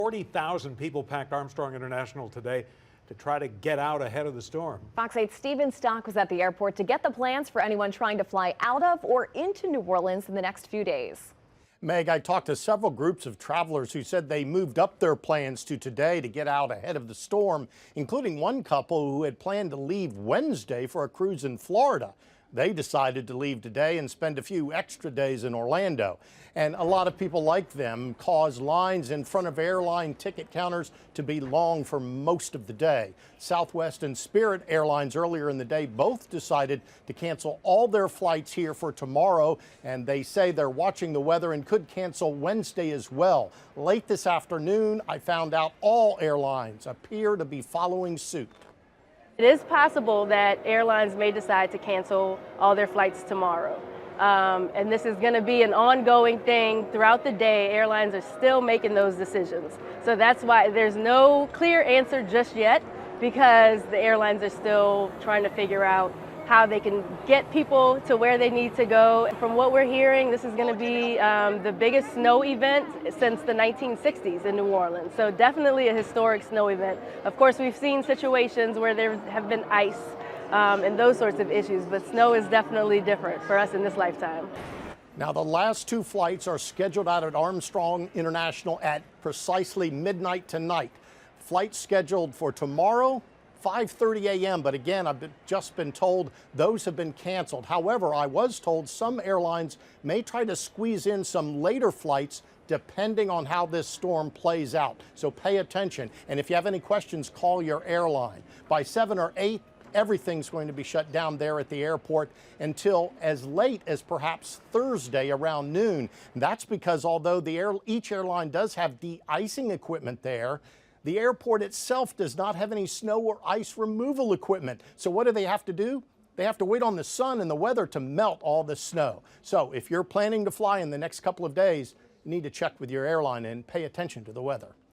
40,000 people packed Armstrong International today to try to get out ahead of the storm. Fox 8's Steven Stock was at the airport to get the plans for anyone trying to fly out of or into New Orleans in the next few days. Meg, I talked to several groups of travelers who said they moved up their plans to today to get out ahead of the storm, including one couple who had planned to leave Wednesday for a cruise in Florida. They decided to leave today and spend a few extra days in Orlando. And a lot of people like them caused lines in front of airline ticket counters to be long for most of the day. Southwest and Spirit Airlines earlier in the day both decided to cancel all their flights here for tomorrow, and they say they're watching the weather and could cancel Wednesday as well. Late this afternoon, I found out all airlines appear to be following suit. It is possible that airlines may decide to cancel all their flights tomorrow. And this is going to be an ongoing thing throughout the day. Airlines are still making those decisions. So that's why there's no clear answer just yet, because the airlines are still trying to figure out how they can get people to where they need to go. From what we're hearing, this is going to be the biggest snow event since the 1960s in New Orleans. So definitely a historic snow event. Of course, we've seen situations where there have been ice and those sorts of issues, but snow is definitely different for us in this lifetime. Now, the last two flights are scheduled out at Armstrong International at precisely midnight tonight. Flights scheduled for tomorrow, 5:30 a.m. But again, I've just been told those have been canceled. However, I was told some airlines may try to squeeze in some later flights depending on how this storm plays out. So pay attention. And if you have any questions, call your airline. By 7 or 8, everything's going to be shut down there at the airport until as late as perhaps Thursday around noon. That's because although each airline does have de-icing equipment there, the airport itself does not have any snow or ice removal equipment. So what do they have to do? They have to wait on the sun and the weather to melt all the snow. So if you're planning to fly in the next couple of days, you need to check with your airline and pay attention to the weather.